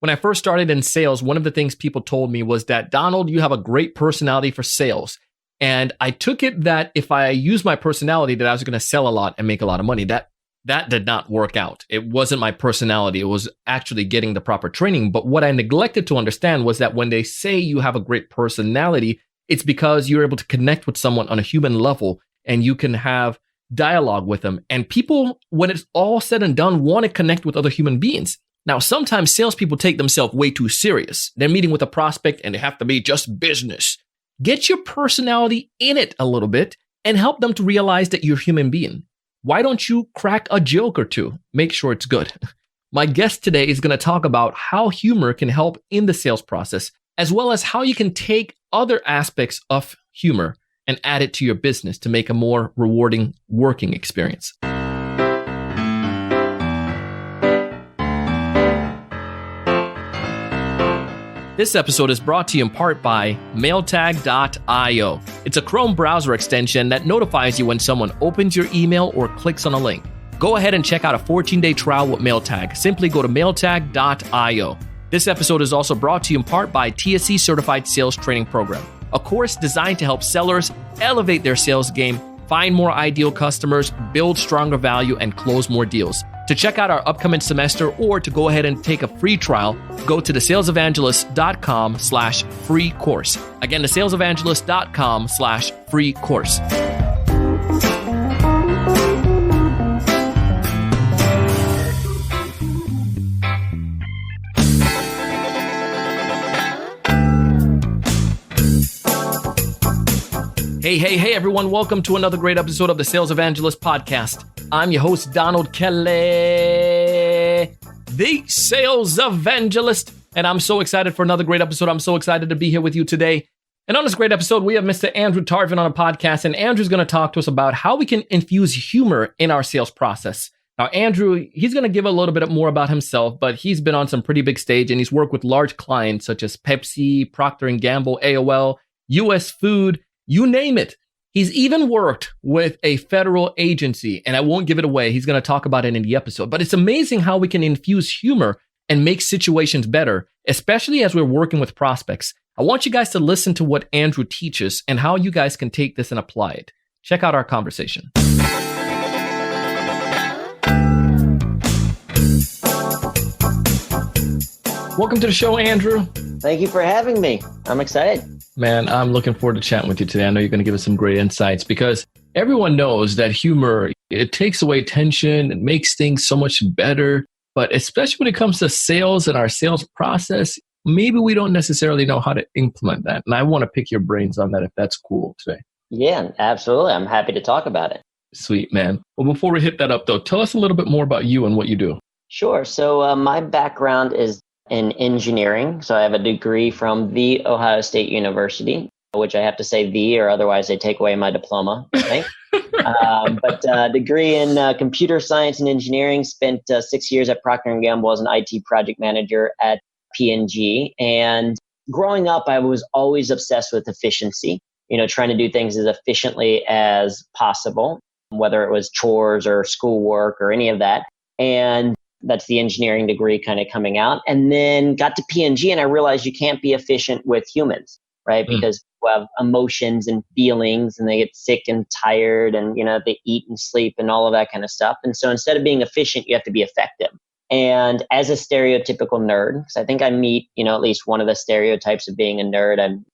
When I first started in sales, one of the things people told me was that, Donald, you have a great personality for sales. And I took it that if I used my personality, that I was going to sell a lot and make a lot of money. That did not work out. It wasn't my personality. It was actually getting the proper training. But what I neglected to understand was that when they say you have a great personality, it's because you're able to connect with someone on a human level and you can have dialogue with them. And people, when it's all said and done, want to connect with other human beings. Now, sometimes salespeople take themselves way too serious. They're meeting with a prospect and they have to be just business. Get your personality in it a little bit and help them to realize that you're a human being. Why don't you crack a joke or two? Make sure it's good. My guest today is going to talk about how humor can help in the sales process, as well as how you can take other aspects of humor and add it to your business to make a more rewarding working experience. This episode is brought to you in part by Mailtag.io. It's a Chrome browser extension that notifies you when someone opens your email or clicks on a link. Go ahead and check out a 14-day trial with Mailtag. Simply go to Mailtag.io. This episode is also brought to you in part by TSE Certified Sales Training Program, a course designed to help sellers elevate their sales game, find more ideal customers, build stronger value, and close more deals. To check out our upcoming semester or to go ahead and take a free trial, go to thesalesevangelist.com/free course. Again, thesalesevangelist.com/free course. Hey, everyone. Welcome to another great episode of the Sales Evangelist podcast. I'm your host, Donald Kelly, the Sales Evangelist, and I'm so excited for another great episode. I'm so excited to be here with you today. And on this great episode, we have Mr. Andrew Tarvin on a podcast, and Andrew's going to talk to us about how we can infuse humor in our sales process. Now, Andrew, he's going to give a little bit more about himself, but he's been on some pretty big stage, and he's worked with large clients such as Pepsi, Procter & Gamble, AOL, US Food, you name it. He's even worked with a federal agency, and I won't give it away. He's going to talk about it in the episode. But it's amazing how we can infuse humor and make situations better, especially as we're working with prospects. I want you guys to listen to what Andrew teaches and how you guys can take this and apply it. Check out our conversation. Welcome to the show, Andrew. Thank you for having me. I'm excited. Man, I'm looking forward to chatting with you today. I know you're going to give us some great insights because everyone knows that humor, it takes away tension, it makes things so much better. But especially when it comes to sales and our sales process, maybe we don't necessarily know how to implement that. And I want to pick your brains on that if that's cool today. Yeah, absolutely. I'm happy to talk about it. Sweet, man. Well, before we hit that up, though, tell us a little bit more about you and what you do. Sure. So my background is in engineering. So I have a degree from the Ohio State University, which I have to say the, or otherwise they take away my diploma, I think. But degree in computer science and engineering, spent 6 years at Procter & Gamble as an IT project manager at P&G. And growing up, I was always obsessed with efficiency, trying to do things as efficiently as possible, whether it was chores or schoolwork or any of that. And that's the engineering degree kind of coming out. And then got to P&G and I realized you can't be efficient with humans, right? Because people have emotions and feelings and they get sick and tired and, they eat and sleep and all of that kind of stuff. And so instead of being efficient, you have to be effective. And as a stereotypical nerd, because I think I meet, at least one of the stereotypes of being a nerd, I'm,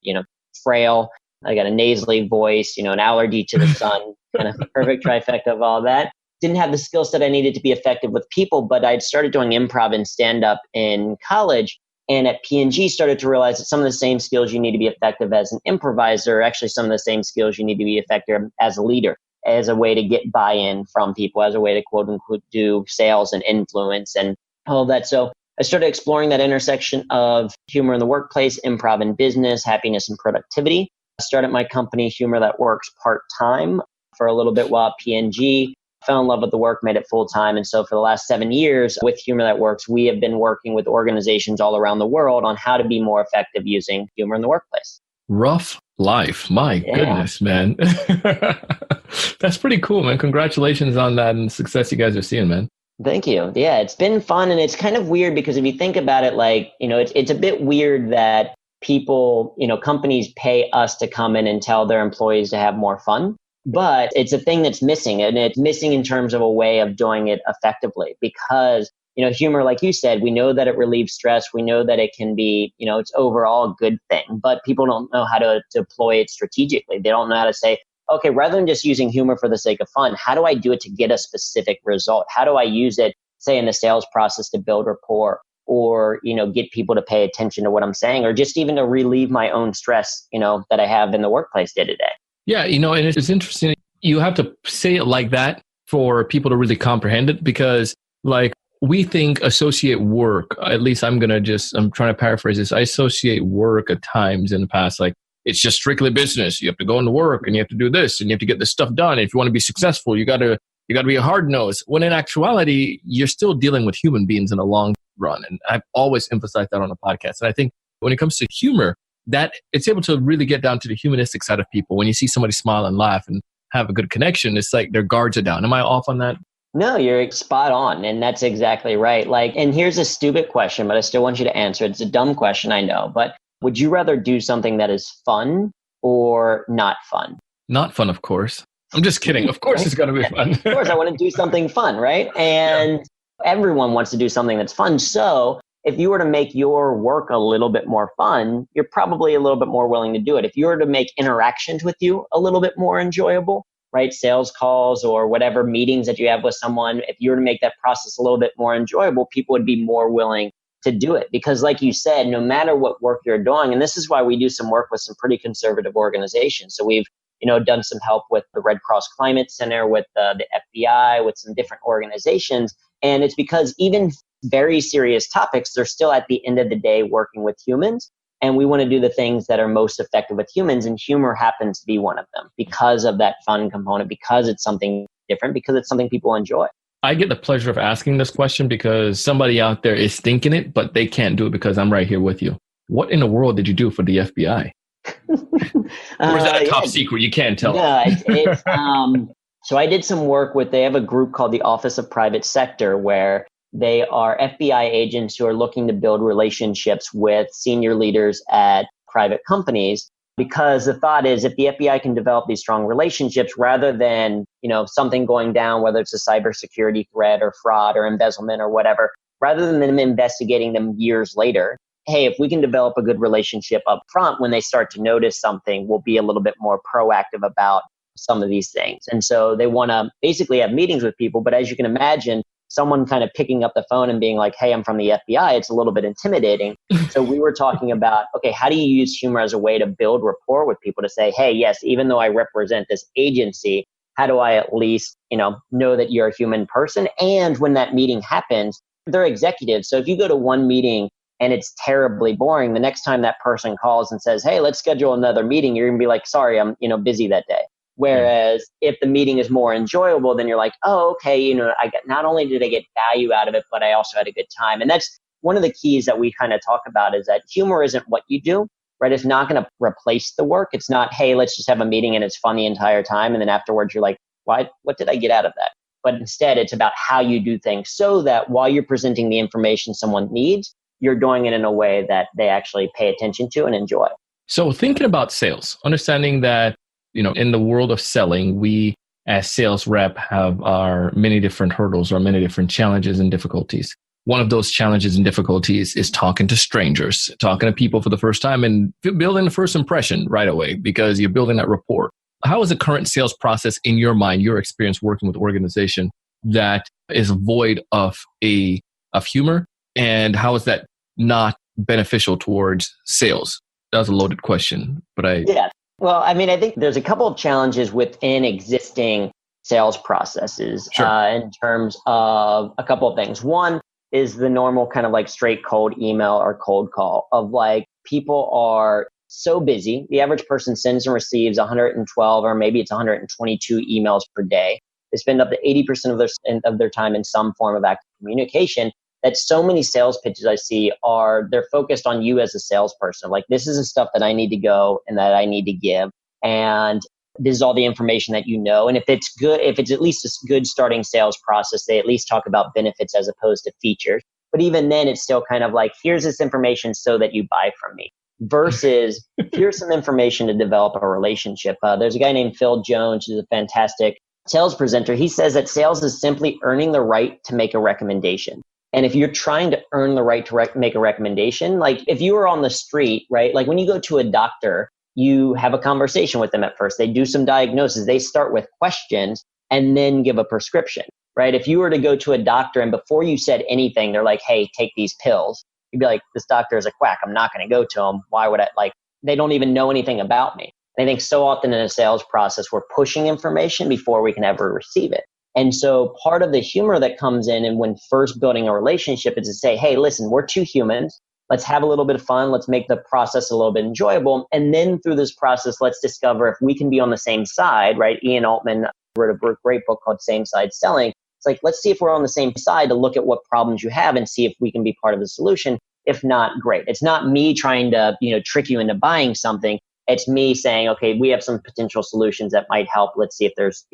frail. I got a nasally voice, an allergy to the sun, kind of perfect trifecta of all that. Didn't have the skill set I needed to be effective with people, but I'd started doing improv and stand-up in college. And at P&G started to realize that some of the same skills you need to be effective as an improviser are actually some of the same skills you need to be effective as a leader, as a way to get buy-in from people, as a way to quote unquote do sales and influence and all of that. So I started exploring that intersection of humor in the workplace, improv in business, happiness and productivity. I started my company, Humor That Works, part-time for a little bit while at P&G. Fell in love with the work, made it full time. And so for the last 7 years with Humor That Works, we have been working with organizations all around the world on how to be more effective using humor in the workplace. Rough life. My goodness, man. That's pretty cool, man. Congratulations on that and the success you guys are seeing, man. Thank you. Yeah, it's been fun, and it's kind of weird because if you think about it, like, it's a bit weird that people, companies pay us to come in and tell their employees to have more fun. But it's a thing that's missing, and it's missing in terms of a way of doing it effectively because, humor, like you said, we know that it relieves stress. We know that it can be, it's overall a good thing, but people don't know how to deploy it strategically. They don't know how to say, okay, rather than just using humor for the sake of fun, how do I do it to get a specific result? How do I use it, say, in the sales process to build rapport or, get people to pay attention to what I'm saying or just even to relieve my own stress, that I have in the workplace day to day? Yeah, and it's interesting. You have to say it like that for people to really comprehend it because, like, we think associate work, at least I'm trying to paraphrase this. I associate work at times in the past, like, it's just strictly business. You have to go into work and you have to do this and you have to get this stuff done. If you want to be successful, you got to be a hard nose. When in actuality, you're still dealing with human beings in the long run. And I've always emphasized that on the podcast. And I think when it comes to humor, that it's able to really get down to the humanistic side of people. When you see somebody smile and laugh and have a good connection, it's like their guards are down. Am I off on that? No, you're spot on. And that's exactly right. Like, and here's a stupid question, but I still want you to answer it. It's a dumb question, I know, but would you rather do something that is fun or not fun? Not fun, of course. I'm just kidding. Of course, it's going to be fun. Of course, I want to do something fun, right? And everyone wants to do something that's fun. So if you were to make your work a little bit more fun, you're probably a little bit more willing to do it. If you were to make interactions with you a little bit more enjoyable, right? Sales calls or whatever meetings that you have with someone, if you were to make that process a little bit more enjoyable, people would be more willing to do it. Because like you said, no matter what work you're doing, and this is why we do some work with some pretty conservative organizations. So we've, done some help with the Red Cross Climate Center, with the FBI, with some different organizations. And it's because even very serious topics, they're still at the end of the day working with humans. And we want to do the things that are most effective with humans. And humor happens to be one of them because of that fun component, because it's something different, because it's something people enjoy. I get the pleasure of asking this question because somebody out there is thinking it, but they can't do it because I'm right here with you. What in the world did you do for the FBI? Or is that a top secret? You can't tell. No, so I did some work they have a group called the Office of Private Sector, where they are FBI agents who are looking to build relationships with senior leaders at private companies. Because the thought is if the FBI can develop these strong relationships rather than, something going down, whether it's a cybersecurity threat or fraud or embezzlement or whatever, rather than them investigating them years later, hey, if we can develop a good relationship up front, when they start to notice something, we'll be a little bit more proactive about some of these things. And so they want to basically have meetings with people. But as you can imagine, someone kind of picking up the phone and being like, hey, I'm from the FBI, it's a little bit intimidating. So we were talking about, okay, how do you use humor as a way to build rapport with people to say, hey, yes, even though I represent this agency, how do I at least, know that you're a human person? And when that meeting happens, they're executives. So if you go to one meeting and it's terribly boring, the next time that person calls and says, hey, let's schedule another meeting, you're going to be like, sorry, I'm, busy that day. Whereas if the meeting is more enjoyable, then you're like, oh, okay, not only did I get value out of it, but I also had a good time. And that's one of the keys that we kind of talk about is that humor isn't what you do, right? It's not going to replace the work. It's not, hey, let's just have a meeting and it's fun the entire time. And then afterwards you're like, what did I get out of that? But instead it's about how you do things so that while you're presenting the information someone needs, you're doing it in a way that they actually pay attention to and enjoy. So thinking about sales, understanding that, in the world of selling, we as sales rep have our many different hurdles or many different challenges and difficulties. One of those challenges and difficulties is talking to strangers, talking to people for the first time and building the first impression right away because you're building that rapport. How is the current sales process in your mind, your experience working with organization that is void of humor? And how is that not beneficial towards sales? That was a loaded question, but Yeah. Well, I mean, I think there's a couple of challenges within existing sales processes. Sure. In terms of a couple of things. One is the normal kind of like straight cold email or cold call of like people are so busy. The average person sends and receives 112 or maybe it's 122 emails per day. They spend up to 80% of their time in some form of active communication. That so many sales pitches I see they're focused on you as a salesperson. Like, this is the stuff that I need to go and that I need to give. And this is all the information that you know. And if it's good, if it's at least a good starting sales process, they at least talk about benefits as opposed to features. But even then, it's still kind of like, here's this information so that you buy from me versus here's some information to develop a relationship. There's a guy named Phil Jones, who's a fantastic sales presenter. He says that sales is simply earning the right to make a recommendation. And if you're trying to earn the right to make a recommendation, like if you were on the street, right? Like when you go to a doctor, you have a conversation with them at first. They do some diagnosis. They start with questions and then give a prescription, right? If you were to go to a doctor and before you said anything, they're like, hey, take these pills. You'd be like, this doctor is a quack. I'm not going to go to him. Why would I? Like, they don't even know anything about me. And I think so often in a sales process, we're pushing information before we can ever receive it. And so part of the humor that comes in and when first building a relationship is to say, hey, listen, we're two humans. Let's have a little bit of fun. Let's make the process a little bit enjoyable. And then through this process, let's discover if we can be on the same side, right? Ian Altman wrote a great book called Same Side Selling. It's like, let's see if we're on the same side to look at what problems you have and see if we can be part of the solution. If not, great. It's not me trying to, trick you into buying something. It's me saying, okay, we have some potential solutions that might help. Let's see if there's,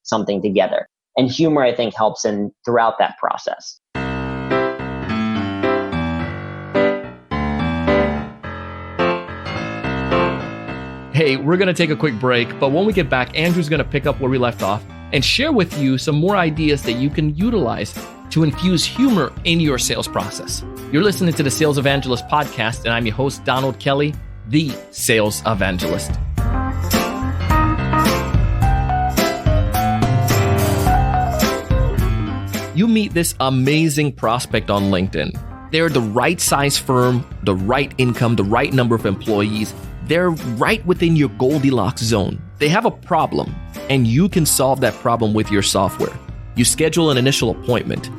something together. And humor, I think, helps in throughout that process. Hey, we're going to take a quick break, but when we get back, Andrew's going to pick up where we left off and share with you some more ideas that you can utilize to infuse humor in your sales process. You're listening to the Sales Evangelist podcast, and I'm your host, Donald Kelly, the Sales Evangelist. You meet this amazing prospect on LinkedIn. They're the right size firm, the right income, the right number of employees. They're right within your Goldilocks zone. They have a problem, and you can solve that problem with your software. You schedule an initial appointment.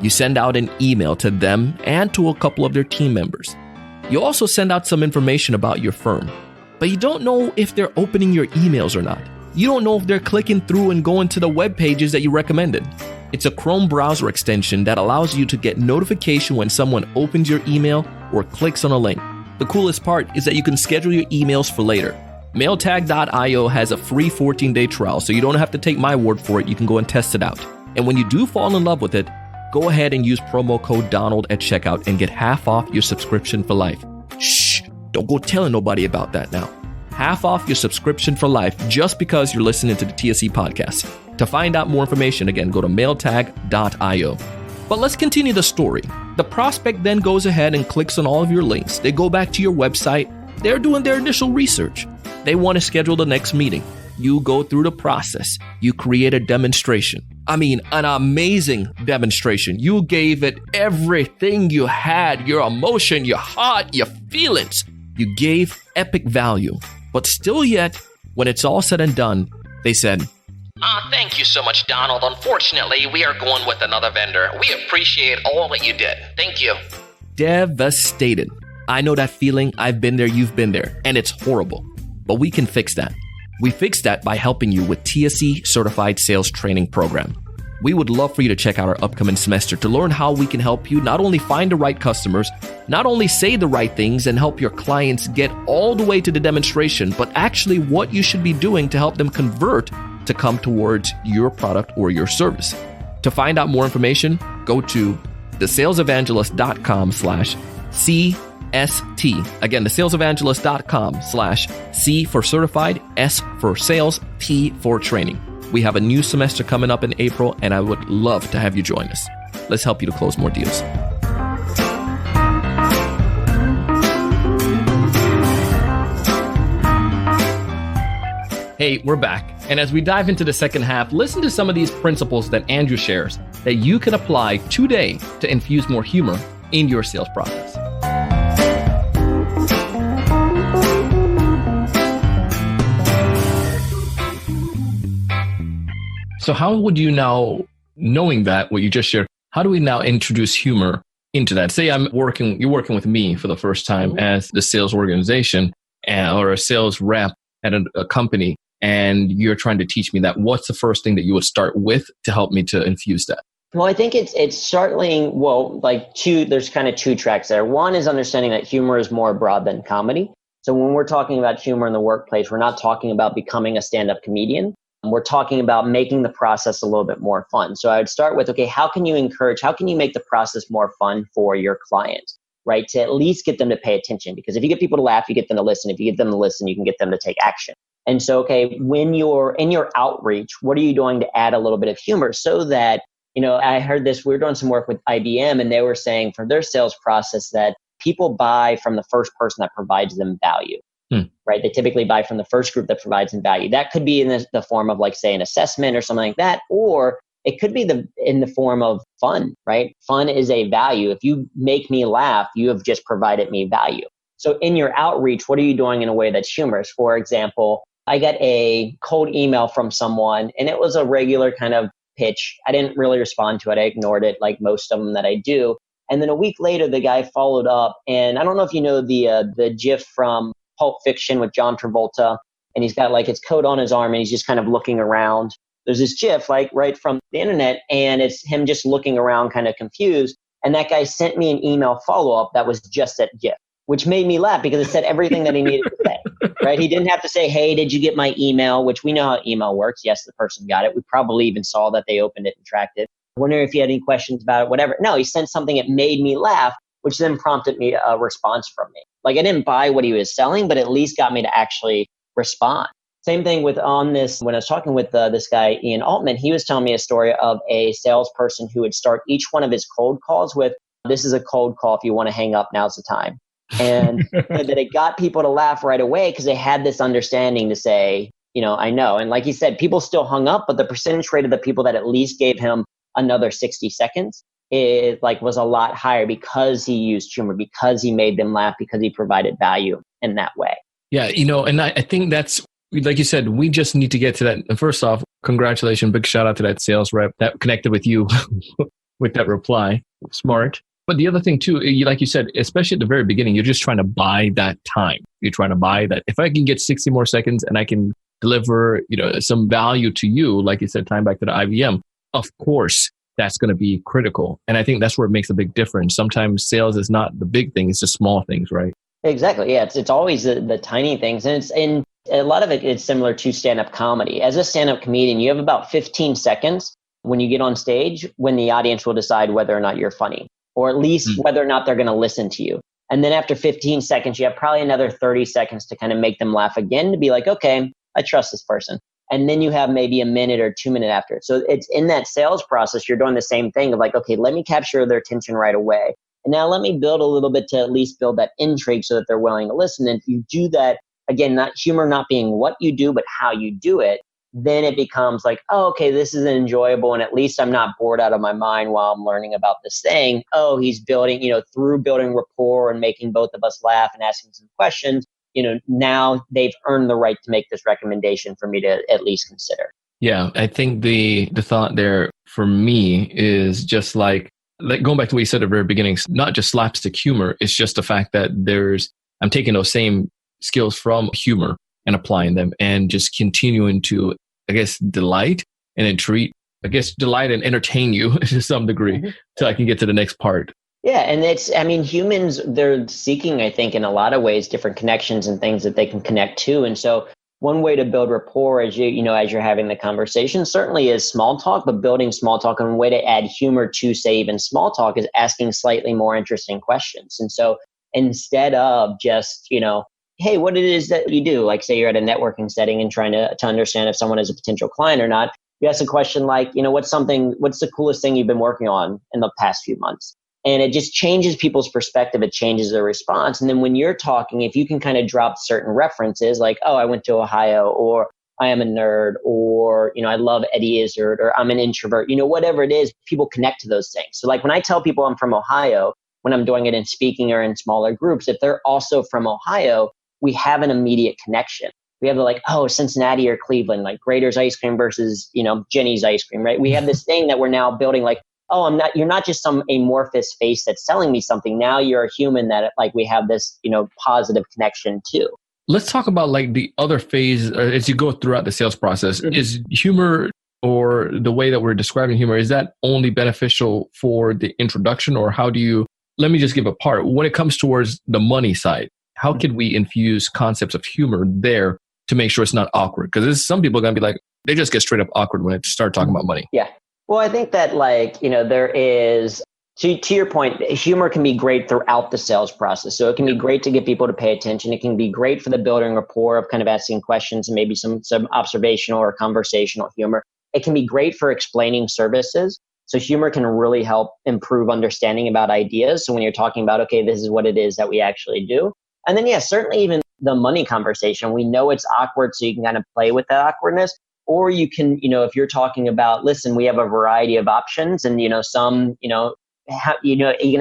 You send out an email to them and to a couple of their team members. You also send out some information about your firm, but you don't know if they're opening your emails or not. You don't know if they're clicking through and going to the web pages that you recommended. It's a Chrome browser extension that allows you to get notification when someone opens your email or clicks on a link. The coolest part is that you can schedule your emails for later. Mailtag.io has a free 14-day trial, so you don't have to take my word for it. You can go and test it out. And when you do fall in love with it, go ahead and use promo code Donald at checkout and get half off your subscription for life. Shh, don't go telling nobody about that now. Half off your subscription for life just because you're listening to the TSE podcast. To find out more information, again, go to mailtag.io. But let's continue the story. The prospect then goes ahead and clicks on all of your links. They go back to your website. They're doing their initial research. They want to schedule the next meeting. You go through the process. You create a demonstration. I mean, an amazing demonstration. You gave it everything you had, your emotion, your heart, your feelings. You gave epic value. But still yet, when it's all said and done, they said, Thank you so much, Donald. Unfortunately, we are going with another vendor. We appreciate all that you did. Thank you. Devastated. I know that feeling. I've been there. You've been there. And it's horrible. But we can fix that. We fix that by helping you with TSE Certified Sales Training Program. We would love for you to check out our upcoming semester to learn how we can help you not only find the right customers, not only say the right things and help your clients get all the way to the demonstration, but actually what you should be doing to help them convert to come towards your product or your service. To find out more information, go to thesalesevangelist.com/CST. Again, thesalesevangelist.com/C for certified, S for sales, T for training. We have a new semester coming up in April, and I would love to have you join us. Let's help you to close more deals. Hey, we're back. And as we dive into the second half, listen to some of these principles that Andrew shares that you can apply today to infuse more humor in your sales process. So how would you now, knowing that, what you just shared, how do we now introduce humor into that? Say you're working with me for the first time as the sales organization or a sales rep at a company, and you're trying to teach me that. What's the first thing that you would start with to help me to infuse that? Well, I think it's starting, there's kind of two tracks there. One is understanding that humor is more broad than comedy. So when we're talking about humor in the workplace, we're not talking about becoming a stand-up comedian. We're talking about making the process a little bit more fun. So I would start with, okay, how can you make the process more fun for your client, right? To at least get them to pay attention. Because if you get people to laugh, you get them to listen. If you get them to listen, you can get them to take action. And so, okay, when you're in your outreach, what are you doing to add a little bit of humor so that, I heard this, we were doing some work with IBM and they were saying for their sales process that people buy from the first person that provides them value. Right? They typically buy from the first group that provides them value. That could be in the form of, like, say, an assessment or something like that, or it could be in the form of fun, right? Fun is a value. If you make me laugh, you have just provided me value. So in your outreach, what are you doing in a way that's humorous? For example, I got a cold email from someone and it was a regular kind of pitch. I didn't really respond to it. I ignored it like most of them that I do. And then a week later, the guy followed up. And I don't know if you know the GIF from Pulp Fiction with John Travolta, and he's got like his coat on his arm and he's just kind of looking around. There's this GIF like right from the internet and it's him just looking around kind of confused. And that guy sent me an email follow-up that was just that GIF, which made me laugh because it said everything that he needed to say, right? He didn't have to say, hey, did you get my email? Which we know how email works. Yes, the person got it. We probably even saw that they opened it and tracked it. I wonder if you had any questions about it, whatever. No, he sent something that made me laugh, which then prompted me a response from me. Like I didn't buy what he was selling, but at least got me to actually respond. Same thing with on this, when I was talking with this guy, Ian Altman, he was telling me a story of a salesperson who would start each one of his cold calls with, this is a cold call. If you want to hang up, now's the time. And that it got people to laugh right away because they had this understanding to say, I know. And like he said, people still hung up, but the percentage rate of the people that at least gave him another 60 seconds, it was a lot higher because he used humor, because he made them laugh, because he provided value in that way. Yeah, and I think that's, like you said, we just need to get to that. And first off, congratulations, big shout out to that sales rep that connected with you with that reply. Smart. But the other thing too, like you said, especially at the very beginning, you're just trying to buy that time. You're trying to buy that. If I can get 60 more seconds and I can deliver, some value to you, like you said, time back to the IBM, of course, that's going to be critical. And I think that's where it makes a big difference. Sometimes sales is not the big thing. It's the small things, right? Exactly. Yeah. It's always the tiny things. And a lot of it is similar to stand-up comedy. As a stand-up comedian, you have about 15 seconds when you get on stage when the audience will decide whether or not you're funny, or at least whether or not they're going to listen to you. And then after 15 seconds, you have probably another 30 seconds to kind of make them laugh again, to be like, okay, I trust this person. And then you have maybe a minute or 2 minutes after. So it's in that sales process, you're doing the same thing of like, okay, let me capture their attention right away. And now let me build a little bit to at least build that intrigue so that they're willing to listen. And if you do that, again, not humor not being what you do, but how you do it, then it becomes like, oh, okay, this is enjoyable. And at least I'm not bored out of my mind while I'm learning about this thing. Oh, he's building, through building rapport and making both of us laugh and asking some questions. Now they've earned the right to make this recommendation for me to at least consider. Yeah, I think the thought there for me is just like going back to what you said at the very beginning, not just slapstick humor. It's just the fact that I'm taking those same skills from humor and applying them and just continuing to, I guess, delight and delight and entertain you to some degree so I can get to the next part. Yeah. And humans, they're seeking, I think, in a lot of ways, different connections and things that they can connect to. And so one way to build rapport as as you're having the conversation certainly is small talk, but building small talk, and a way to add humor to, say, even small talk is asking slightly more interesting questions. And so instead of just, hey, what it is that you do, like say you're at a networking setting and trying to understand if someone is a potential client or not, you ask a question like, what's the coolest thing you've been working on in the past few months? And it just changes people's perspective. It changes their response. And then when you're talking, if you can kind of drop certain references like, oh, I went to Ohio, or I am a nerd, or, I love Eddie Izzard, or I'm an introvert, whatever it is, people connect to those things. So like when I tell people I'm from Ohio, when I'm doing it in speaking or in smaller groups, if they're also from Ohio, we have an immediate connection. We have Cincinnati or Cleveland, like Grader's ice cream versus, Jenny's ice cream, right? We have this thing that we're now building like, oh, you're not just some amorphous face that's selling me something. Now you're a human that we have this, positive connection to. Let's talk about the other phase as you go throughout the sales process. Mm-hmm. Is humor, or the way that we're describing humor, is that only beneficial for the introduction, or how do you, let me just give a part when it comes towards the money side? how could we infuse concepts of humor there to make sure it's not awkward? Because some people are going to be like, they just get straight up awkward when they start talking about money. Yeah. Well, I think that there is, to your point, humor can be great throughout the sales process. So it can be great to get people to pay attention. It can be great for the building rapport of kind of asking questions and maybe some observational or conversational humor. It can be great for explaining services. So humor can really help improve understanding about ideas. So when you're talking about, okay, this is what it is that we actually do. And then, certainly even the money conversation, we know it's awkward, so you can kind of play with that awkwardness. Or you can, if you're talking about, listen, we have a variety of options and, you can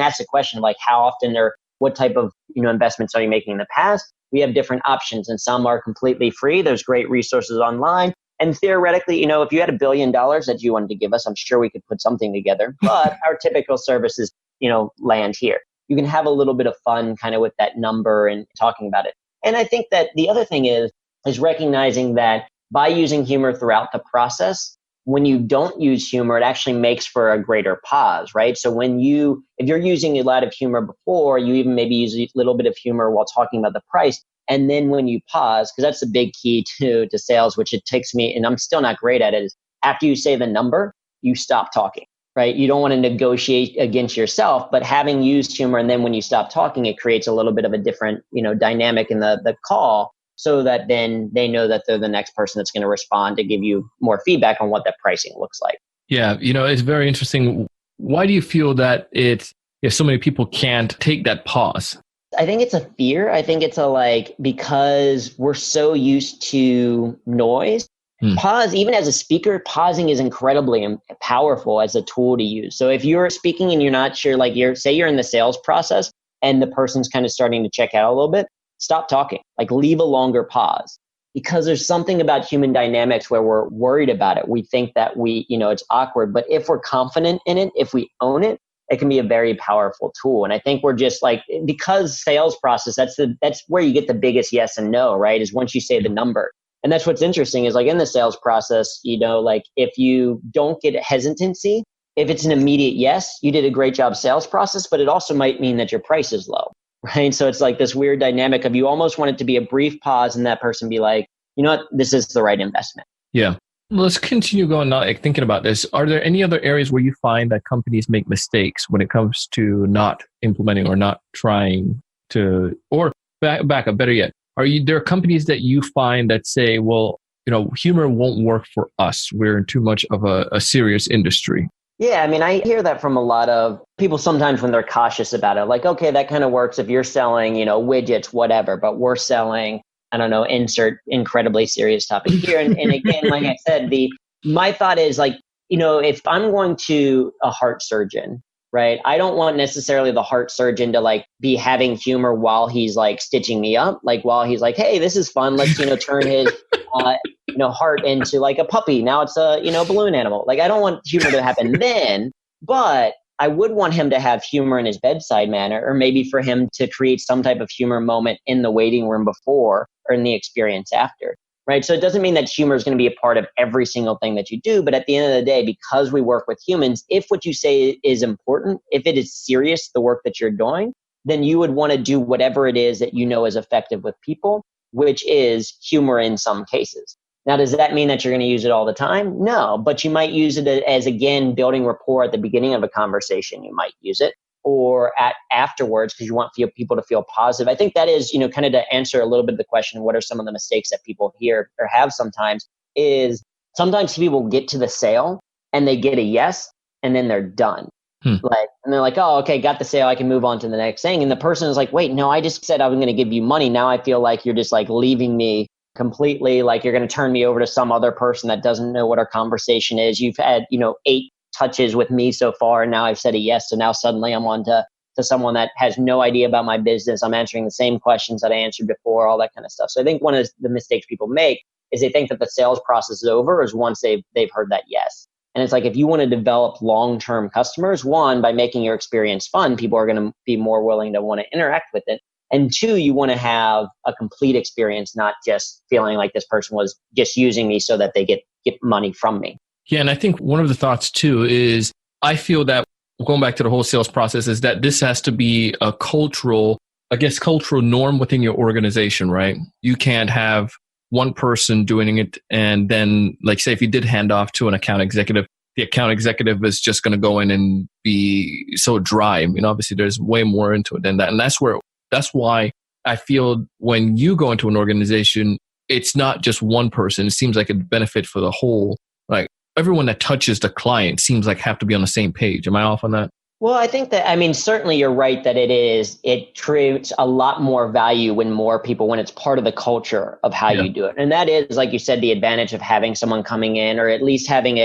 ask the question of like how often or what type of, investments are you making in the past? We have different options and some are completely free. There's great resources online. And theoretically, if you had $1 billion that you wanted to give us, I'm sure we could put something together. But our typical services, land here. You can have a little bit of fun kind of with that number and talking about it. And I think that the other thing is recognizing that by using humor throughout the process, when you don't use humor, it actually makes for a greater pause, right? So if you're using a lot of humor before, you even maybe use a little bit of humor while talking about the price. And then when you pause, because that's the big key to sales, which it takes me, and I'm still not great at it, is after you say the number, you stop talking, right? You don't want to negotiate against yourself, but having used humor, and then when you stop talking, it creates a little bit of a different, dynamic in the call, so that then they know that they're the next person that's going to respond to give you more feedback on what that pricing looks like. Yeah, it's very interesting. Why do you feel that if so many people can't take that pause? I think it's a fear. I think it's because we're so used to noise. Pause, even as a speaker, pausing is incredibly powerful as a tool to use. So if you're speaking and you're not sure, say you're in the sales process and the person's kind of starting to check out a little bit, stop talking, leave a longer pause, because there's something about human dynamics where we're worried about it. We think that it's awkward, but if we're confident in it, if we own it, it can be a very powerful tool. And I think we're just because sales process, that's where you get the biggest yes and no, right? Is once you say the number. And that's what's interesting is in the sales process, if you don't get hesitancy, if it's an immediate yes, you did a great job sales process, but it also might mean that your price is low, right? So it's this weird dynamic of you almost want it to be a brief pause and that person be like, you know what, this is the right investment. Yeah. Let's continue going now, thinking about this. Are there any other areas where you find that companies make mistakes when it comes to not implementing or not trying to, or back up, better yet, there companies that you find that say, well, humor won't work for us. We're in too much of a serious industry. Yeah, I hear that from a lot of people sometimes when they're cautious about it. Okay, that kind of works if you're selling, widgets, whatever, but we're selling, I don't know, insert incredibly serious topic here. And again, like I said, my thought is if I'm going to a heart surgeon, right, I don't want necessarily the heart surgeon to be having humor while he's stitching me up, while he's hey, this is fun. Let's, turn his, heart into a puppy. Now it's a, balloon animal. I don't want humor to happen then, but I would want him to have humor in his bedside manner, or maybe for him to create some type of humor moment in the waiting room before or in the experience after, right? So it doesn't mean that humor is going to be a part of every single thing that you do, but at the end of the day, because we work with humans, if what you say is important, if it is serious, the work that you're doing, then you would want to do whatever it is that is effective with people, which is humor in some cases. Now, does that mean that you're going to use it all the time? No, but you might use it as, again, building rapport at the beginning of a conversation. You might use it, or afterwards, because you want people to feel positive. I think that is, kind of to answer a little bit of the question, what are some of the mistakes that people hear or have sometimes, is sometimes people get to the sale and they get a yes, and then they're done. And they're like, oh, okay, got the sale, I can move on to the next thing. And the person is like, wait, no, I just said I was going to give you money. Now I feel like you're just leaving me completely, you're going to turn me over to some other person that doesn't know what our conversation is. You've had, 8 touches with me so far, and now I've said a yes. So now suddenly I'm on to someone that has no idea about my business. I'm answering the same questions that I answered before, all that kind of stuff. So I think one of the mistakes people make is they think that the sales process is over is once they've heard that yes. And it's if you want to develop long-term customers, one, by making your experience fun, people are going to be more willing to want to interact with it. And two, you want to have a complete experience, not just feeling like this person was just using me so that they get money from me. Yeah, and I think one of the thoughts too is I feel that going back to the whole sales process is that this has to be a cultural I guess, cultural norm within your organization, right? You can't have one person doing it and then, like, say if you did hand off to an account executive, the account executive is just going to go in and be so dry. I mean, obviously there's way more into it than that. And that's why I feel when you go into an organization, it's not just one person. It seems like a benefit for the whole, like everyone that touches the client seems like have to be on the same page. Am I off on that? Well, I think that, I mean, certainly you're right that it creates a lot more value when it's part of the culture of how you do it. And that is, like you said, the advantage of having someone coming in, or at least having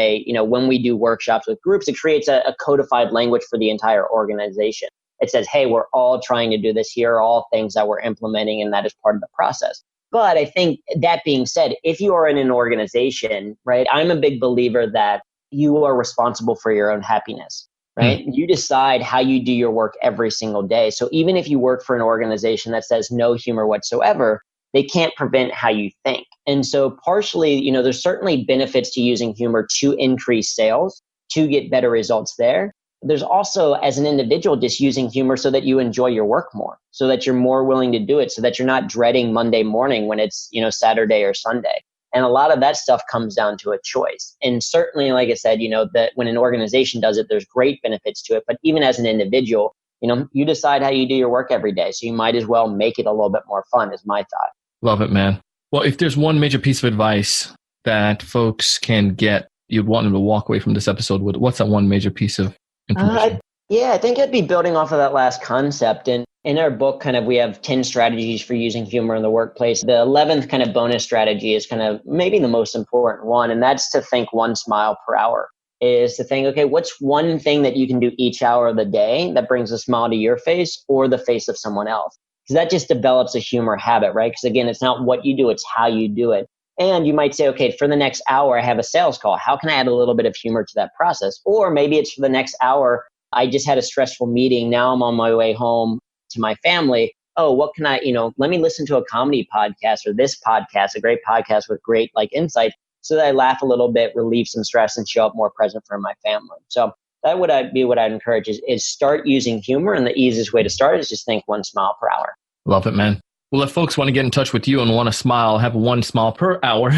when we do workshops with groups, it creates a codified language for the entire organization. It says, hey, we're all trying to do this. Here are all things that we're implementing, and that is part of the process. But I think that being said, if you are in an organization, right, I'm a big believer that you are responsible for your own happiness. Right? You decide how you do your work every single day. So even if you work for an organization that says no humor whatsoever, they can't prevent how you think. And so partially, there's certainly benefits to using humor to increase sales, to get better results there. There's also, as an individual, just using humor so that you enjoy your work more, so that you're more willing to do it, so that you're not dreading Monday morning when it's, Saturday or Sunday. And a lot of that stuff comes down to a choice. And certainly, like I said, that when an organization does it, there's great benefits to it. But even as an individual, you decide how you do your work every day. So you might as well make it a little bit more fun, is my thought. Love it, man. Well, if there's one major piece of advice that folks can get, you'd want them to walk away from this episode with, what's that one major piece of information? I think I'd be building off of that last concept. And in our book, we have 10 strategies for using humor in the workplace. The 11th kind of bonus strategy is kind of maybe the most important one. And that's to think 1 smile per hour, is to think, okay, what's one thing that you can do each hour of the day that brings a smile to your face or the face of someone else? Because that just develops a humor habit, right? Because again, it's not what you do, it's how you do it. And you might say, okay, for the next hour, I have a sales call. How can I add a little bit of humor to that process? Or maybe it's for the next hour, I just had a stressful meeting. Now I'm on my way home to my family. Oh, what can I, let me listen to a comedy podcast or this podcast, a great podcast with great insight, so that I laugh a little bit, relieve some stress, and show up more present for my family. So that would be what I'd encourage is start using humor. And the easiest way to start is just think 1 smile per hour. Love it, man. Well, if folks want to get in touch with you and want to smile, have 1 smile per hour,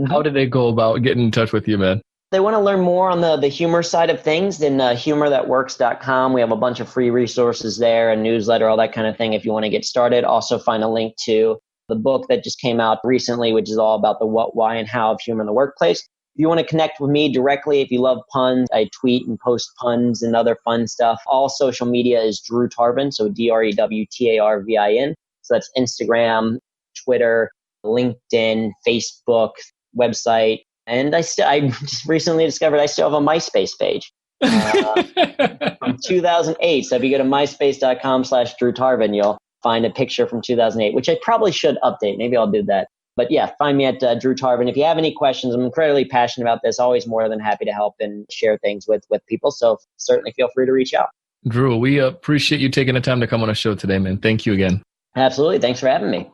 how do they go about getting in touch with you, man? They want to learn more on the humor side of things, then humorthatworks.com. We have a bunch of free resources there, a newsletter, all that kind of thing if you want to get started. Also find a link to the book that just came out recently, which is all about the what, why, and how of humor in the workplace. If you want to connect with me directly, if you love puns, I tweet and post puns and other fun stuff. All social media is Drew Tarvin, so DREWTARVIN. So that's Instagram, Twitter, LinkedIn, Facebook, website. And I just recently discovered I still have a MySpace page from 2008. So if you go to myspace.com/Drew Tarvin, you'll find a picture from 2008, which I probably should update. Maybe I'll do that. But yeah, find me at Drew Tarvin. If you have any questions, I'm incredibly passionate about this. Always more than happy to help and share things with people. So certainly feel free to reach out. Drew, we appreciate you taking the time to come on our show today, man. Thank you again. Absolutely. Thanks for having me.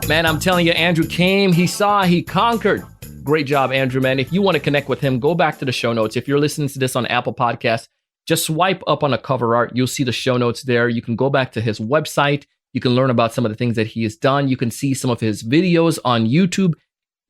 Man, I'm telling you, Andrew came, he saw, he conquered. Great job, Andrew, man. If you want to connect with him, go back to the show notes. If you're listening to this on Apple Podcasts, just swipe up on a cover art. You'll see the show notes there. You can go back to his website. You can learn about some of the things that he has done. You can see some of his videos on YouTube.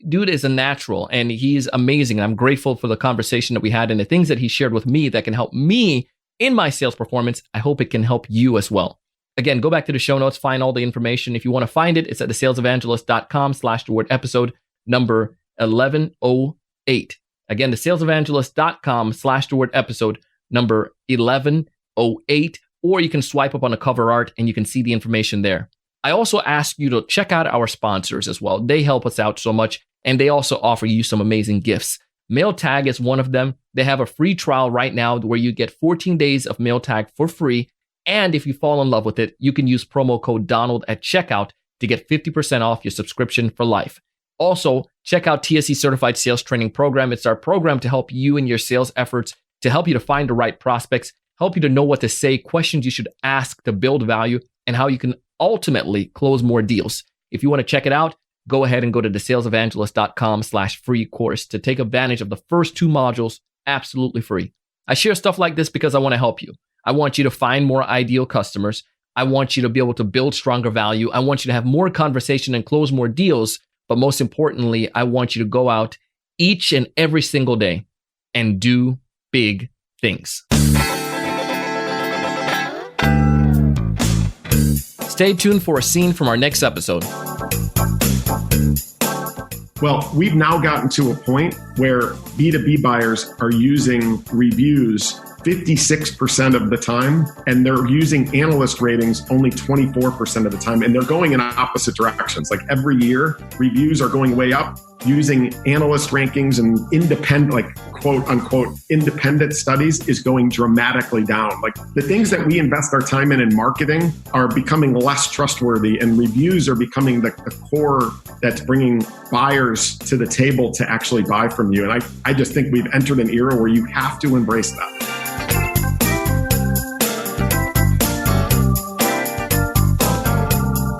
Dude is a natural and he's amazing. I'm grateful for the conversation that we had and the things that he shared with me that can help me in my sales performance. I hope it can help you as well. Again, go back to the show notes, find all the information. If you want to find it, it's at thesalesevangelist.com/the-word episode number 1108. Again, thesalesevangelist.com/the-word episode number 1108, or you can swipe up on the cover art and you can see the information there. I also ask you to check out our sponsors as well. They help us out so much, and they also offer you some amazing gifts. MailTag is one of them. They have a free trial right now where you get 14 days of MailTag for free. And if you fall in love with it, you can use promo code Donald at checkout to get 50% off your subscription for life. Also, check out TSE Certified Sales Training Program. It's our program to help you in your sales efforts, to help you to find the right prospects, help you to know what to say, questions you should ask to build value, and how you can ultimately close more deals. If you want to check it out, go ahead and go to thesalesevangelist.com/free course to take advantage of the first 2 modules absolutely free. I share stuff like this because I want to help you. I want you to find more ideal customers. I want you to be able to build stronger value. I want you to have more conversation and close more deals. But most importantly, I want you to go out each and every single day and do big things. Stay tuned for a scene from our next episode. Well, we've now gotten to a point where B2B buyers are using reviews 56% of the time, and they're using analyst ratings only 24% of the time, and they're going in opposite directions. Like every year, reviews are going way up, using analyst rankings and independent, like quote unquote, independent studies is going dramatically down. Like the things that we invest our time in marketing are becoming less trustworthy, and reviews are becoming the core that's bringing buyers to the table to actually buy from you. And I just think we've entered an era where you have to embrace that.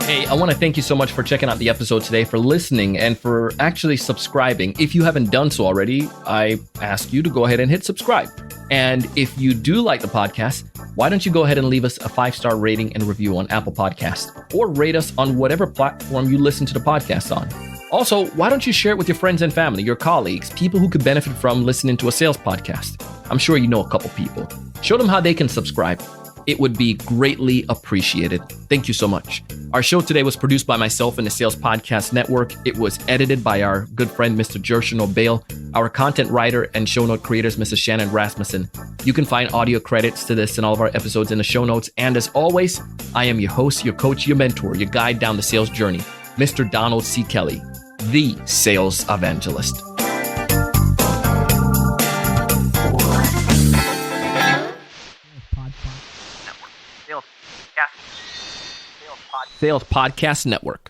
Hey, I want to thank you so much for checking out the episode today, for listening, and for actually subscribing. If you haven't done so already, I ask you to go ahead and hit subscribe. And if you do like the podcast, why don't you go ahead and leave us a 5-star rating and review on Apple Podcasts, or rate us on whatever platform you listen to the podcast on. Also, why don't you share it with your friends and family, your colleagues, people who could benefit from listening to a sales podcast? I'm sure you know a couple people. Show them how they can subscribe. It would be greatly appreciated. Thank you so much. Our show today was produced by myself and the Sales Podcast Network. It was edited by our good friend, Mr. Jershon O'Bale, our content writer and show note creators, Mrs. Shannon Rasmussen. You can find audio credits to this and all of our episodes in the show notes. And as always, I am your host, your coach, your mentor, your guide down the sales journey, Mr. Donald C. Kelly, the Sales Evangelist. Sales Podcast Network.